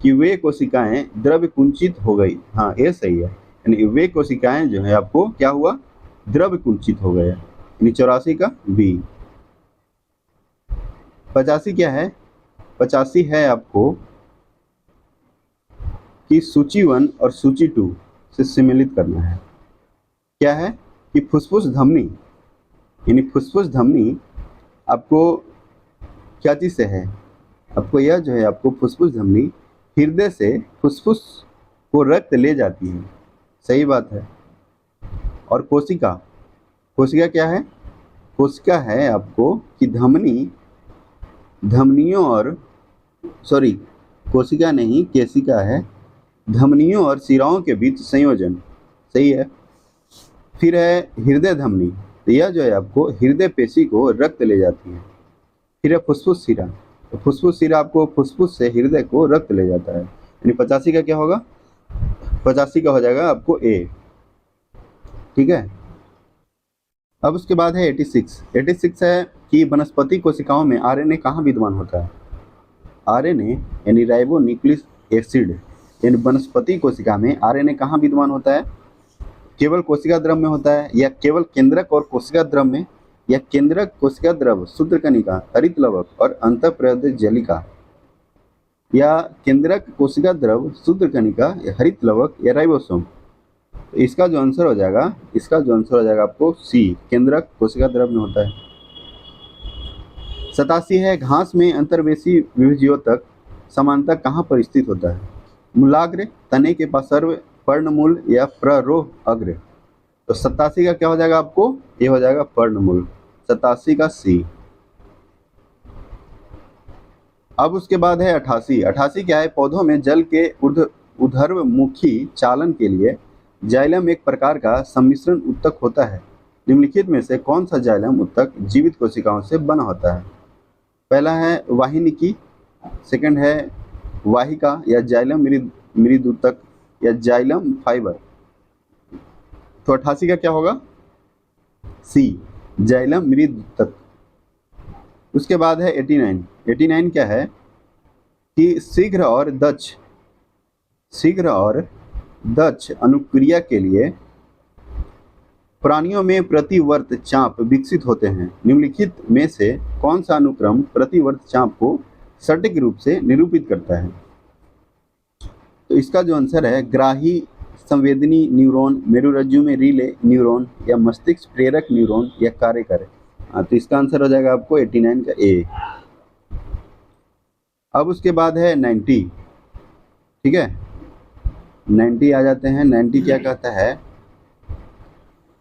कि वे कोशिकाएं द्रव्य कुंचित हो गई। हाँ, ये सही है, यानी वे कोशिकाएं जो है आपको क्या हुआ? द्रव्य कुंचित हो गए, यानी 84 का बी। 85 क्या है? 85 है आपको कि सूची 1 और सूची 2 से सम्मिलित करना है। क्या है कि फुसफुस धमनी, यानी फुसफुस धमनी आपको क्या चीज से है? आपको यह जो है आपको फुसफुस धमनी हृदय से फुसफुस को रक्त ले जाती है, सही बात है। और कोशिका, कोशिका क्या है? कोशिका है आपको कि धमनियों और कोशिका नहीं, केशिका है, धमनियों और शिराओं के बीच संयोजन, सही है। फिर है हृदय धमनी, तो यह जो है आपको हृदय पेशी को रक्त ले जाती है। फिर है फुसफुस शिरा, तो फुसफुस शिरा आपको फुसफुस से हृदय को रक्त ले जाता है, यानी 85 का क्या होगा? 85 का हो जाएगा आपको A, ठीक है। अब उसके बाद है 86। 86 है कि वनस्पति कोशिकाओं में RNA कहाँ विद्यमान होता है? RNA यानी राइबो न्यूक्लिक एसिड, यानी वनस्पति कोशिका में RNA कहाँ विद्यमान होता है? केवल कोशिका द्रव में होता है, या केवल केंद्रक और कोशिका द्रव में, या केंद्रक कोशिका द्रव सूत्रकणिका हरित लवक और अंतःप्रेरक जलिका, या केंद्रक कोशिका द्रव सूत्रकणिका हरित लवक या राइबोसोम। तो इसका जो आंसर हो जाएगा, इसका जो आंसर हो जाएगा आपको C, केंद्रक कोशिका द्रव में होता है। 87 है घास में अंतर्वेशी विभज्योतक समानता कहाँ पर स्थित होता है? मूलाग्र, तने के पार्श्व, पर्णमूल या प्ररोह अग्र। तो 87 का क्या हो जाएगा आपको? ये हो जाएगा पर्णमूल, 87 का C। अब उसके बाद है 88। 88 क्या है? पौधों में जल के ऊर्ध्वमुखी चालन के लिए जाइलम एक प्रकार का सम्मिश्रण उत्तक होता है। निम्नलिखित में से कौन सा जाइलम उत्तक जीवित कोशिकाओं से बना होता है? पहला है वाहिनिकी, सेकंड है वाहिका या जाइलम मृद उत्तक या जाइलम फाइबर। तो 88 का क्या होगा? C, जाइलम मृद उत्तक। उसके बाद है 89। 89 क्या है कि शीघ्र और दक्ष अनुक्रिया के लिए प्राणियों में प्रतिवर्त चाप विकसित होते हैं। निम्नलिखित में से कौन सा अनुक्रम प्रतिवर्त चाप को सटीक रूप से निरूपित करता है? तो इसका जो आंसर है ग्राही संवेदनी न्यूरॉन, मेरुरज्जु में रिले न्यूरॉन, या मस्तिष्क प्रेरक न्यूरॉन, या कार्यकर। तो इसका आंसर हो जाएगा आपको 89 का A। अब उसके बाद है 90, ठीक है। 90 आ जाते हैं। 90 क्या कहता है?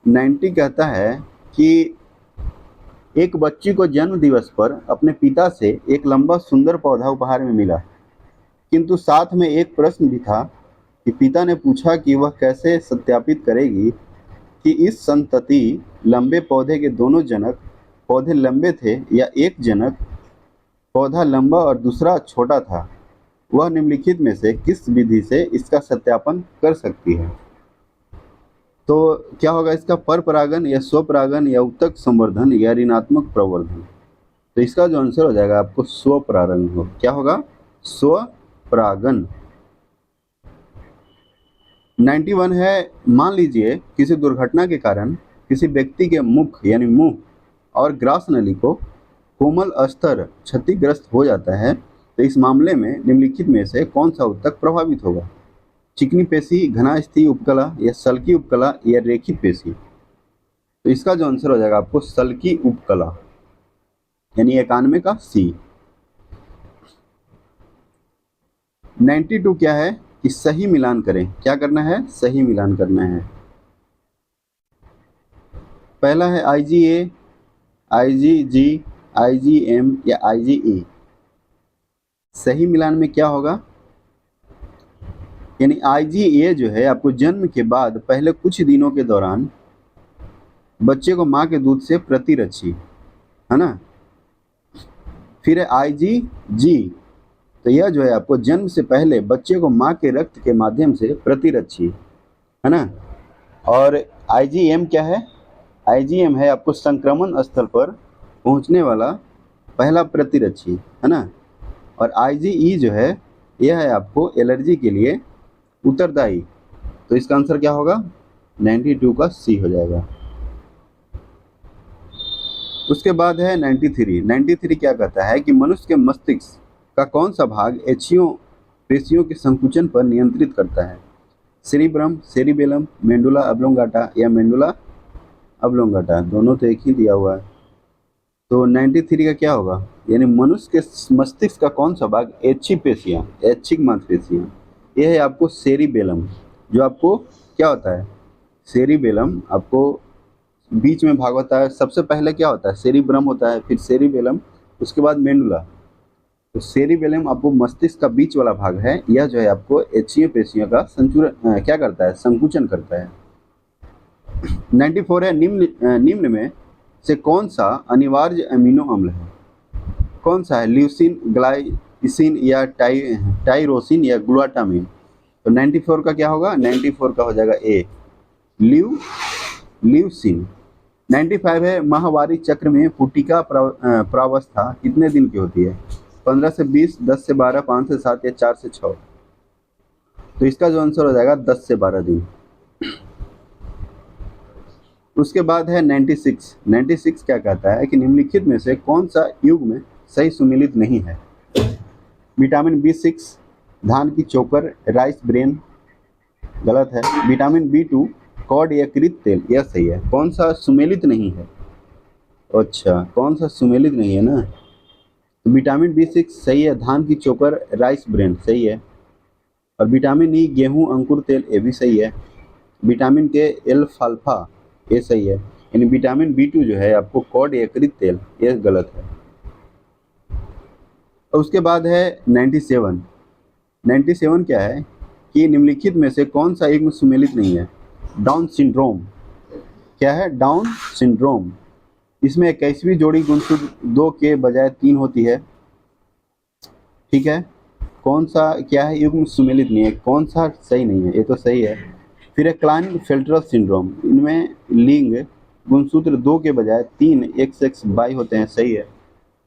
90 कहता है कि एक बच्ची को जन्म दिवस पर अपने पिता से एक लंबा सुंदर पौधा उपहार में मिला, किंतु साथ में एक प्रश्न भी था कि पिता ने पूछा कि वह कैसे सत्यापित करेगी कि इस संतति लंबे पौधे के दोनों जनक पौधे लंबे थे या एक जनक पौधा लंबा और दूसरा छोटा था। वह निम्नलिखित में से किस विधि से इसका सत्यापन कर सकती है? तो क्या होगा इसका? पर परागन या स्वपरागन या उत्तक संवर्धन या ऋणात्मक प्रवर्धन। तो इसका जो आंसर हो जाएगा आपको स्वपरागन हो। क्या होगा? स्वपरागन। 91 है मान लीजिए किसी दुर्घटना के कारण किसी व्यक्ति के मुख यानी मुंह और ग्रास नली को कोमल स्तर क्षतिग्रस्त हो जाता है, तो इस मामले में निम्नलिखित में से कौन सा उत्तक प्रभावित होगा? चिकनी पेशी, घनास्थी उपकला, या सल्की उपकला, या रेखित पेशी। तो इसका जो आंसर हो जाएगा आपको सल्की उपकला। यानी 91 का सी। 92 क्या है कि सही मिलान करें। क्या करना है? सही मिलान करना है। पहला है IgA, IgG, IgM या IgE। सही मिलान में क्या होगा? यानी IgA जो है आपको जन्म के बाद पहले कुछ दिनों के दौरान बच्चे को माँ के दूध से प्रतिरक्षी, है ना। फिर है IgG, तो यह जो है आपको जन्म से पहले बच्चे को माँ के रक्त के माध्यम से प्रतिरक्षी, है ना। और IgM क्या है? IgM है आपको संक्रमण स्थल पर पहुंचने वाला पहला प्रतिरक्षी, है ना। और IgE जो है यह है आपको एलर्जी के लिए उत्तरदायी। तो इसका आंसर क्या होगा? 92 का सी हो जाएगा। उसके बाद है 93। 93 क्या कहता है कि मनुष्य के मस्तिष्क का कौन सा भाग एचियो पेशियों के संकुचन पर नियंत्रित करता है? सेरिब्रम, सेरिबेलम, मेंडुला ऑब्लोंगाटा या मेंडुला ऑब्लोंगाटा। दोनों तो एक ही दिया हुआ है, तो 93 का क्या होगा? यानी मनुष्य के मस्तिष्क का कौन सा भाग ऐच्छिक पेशियाँ, ऐच्छिक मांसपेशियाँ, यह है आपको सेरिबेलम। जो आपको क्या होता है? सेरिबेलम आपको बीच में भाग होता है। सबसे पहले क्या होता है? सेरिब्रम होता है, फिर सेरिबेलम, उसके बाद मेंडुला। तो सेरिबेलम आपको मस्तिष्क का बीच वाला भाग है। यह जो है आपको ऐच्छिक पेशियों का संचूरण क्या करता है? संकुचन करता है। 94 है निम्न में से कौन सा अनिवार्य अमीनो अम्ल है? कौन सा है? ल्यूसिन, ग्लाइसिन या टाइरोसिन या ग्लूटामिन। तो 94 का क्या होगा? 94 का हो जाएगा ए, ल्यूसिन। 95 है माहवारी चक्र में पुटिका प्रावस्था कितने दिन की होती है? 15 से 20, 10 से 12, 5 से 7 या 4 से 6। तो इसका जो आंसर हो जाएगा 10 से 12 दिन। उसके बाद है 96। 96 क्या कहता है कि निम्नलिखित में से कौन सा युग्म सही सुमेलित नहीं है? विटामिन B6, धान की चोकर, राइस ब्रेन, गलत है। विटामिन B2, कॉड या कृत तेल, यह सही है। कौन सा सुमेलित नहीं है? अच्छा, कौन सा सुमेलित नहीं है ना? तो विटामिन B6 सही है, धान की चोकर, राइस ब्रेन सही है, और विटामिन E, गेहूं अंकुर तेल, ये भी सही है। विटामिन K, एल्फाल्फा, ये सही है। यानी विटामिन B2 जो है आपको कॉड या कृत तेल, ये गलत है। और उसके बाद है 97। 97 क्या है कि निम्नलिखित में से कौन सा युग्म सुमेलित नहीं है? Down syndrome. क्या है? Down syndrome. इसमें 21वीं जोड़ी गुणसूत्र 2 के बजाय 3 होती है, ठीक है। कौन सा क्या है? युग्म सुमेलित नहीं है। कौन सा सही नहीं है? ये तो सही है। फिर है क्लाइनफेल्टर सिंड्रोम। इनमें लिंग गुणसूत्र 2 के बजाय 3 XXY होते हैं, सही है।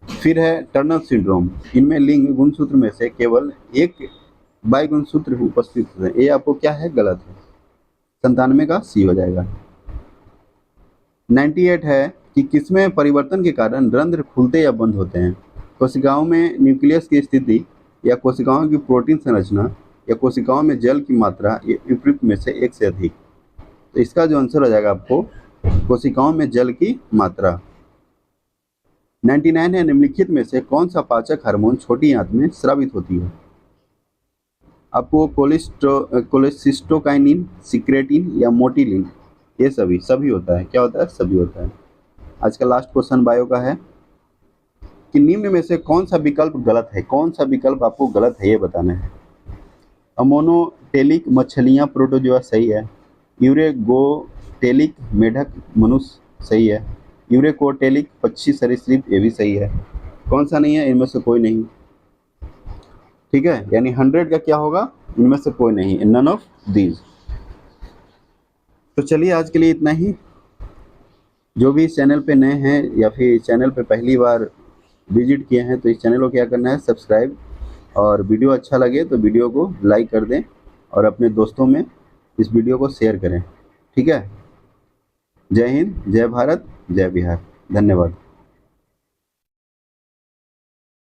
फिर है टर्नर सिंड्रोम। इनमें लिंग गुणसूत्र में से केवल एक बाई गुणसूत्र उपस्थित होते हैं। ये आपको क्या है? गलत है। 97 का सी हो जाएगा। 98 है कि किसमें परिवर्तन के कारण रंध्र खुलते या बंद होते हैं? कोशिकाओं में न्यूक्लियस की स्थिति, या कोशिकाओं की प्रोटीन संरचना, या कोशिकाओं में जल की मात्रा, या उपयुक्त में से एक से अधिक। तो इसका जो आंसर हो जाएगा आपको कोशिकाओं में जल की मात्रा। 99 है निम्नलिखित में से कौन सा पाचक हार्मोन छोटी आंत में स्रावित होती है? आपको कोलेसिस्टोकाइनिन, सिक्रेटिन या मोटिलिन, ये सभी होता है। क्या होता है? सभी होता है। आज का लास्ट क्वेश्चन बायो का है कि निम्न में से कौन सा विकल्प गलत है? कौन सा विकल्प आपको गलत है ये बताना है। अमोनोटेलिक मछलियाँ प्रोटोजोआ सही है। यूरेगोटेलिक मेढक मनुष्य सही है। यूरेकोटेलिक पक्षी सरीसृप, ये भी सही है। कौन सा नहीं है? इनमें से कोई नहीं, ठीक है। यानी 100 का क्या होगा? इनमें से कोई नहीं, नन ऑफ दीज। तो चलिए आज के लिए इतना ही। जो भी इस चैनल पे नए हैं या फिर चैनल पे पहली बार विजिट किए हैं, तो इस चैनल को क्या करना है? सब्सक्राइब, और वीडियो अच्छा लगे तो वीडियो को लाइक कर दें और अपने दोस्तों में इस वीडियो को शेयर करें, ठीक है। जय हिंद, जय भारत, जय बिहार। धन्यवाद।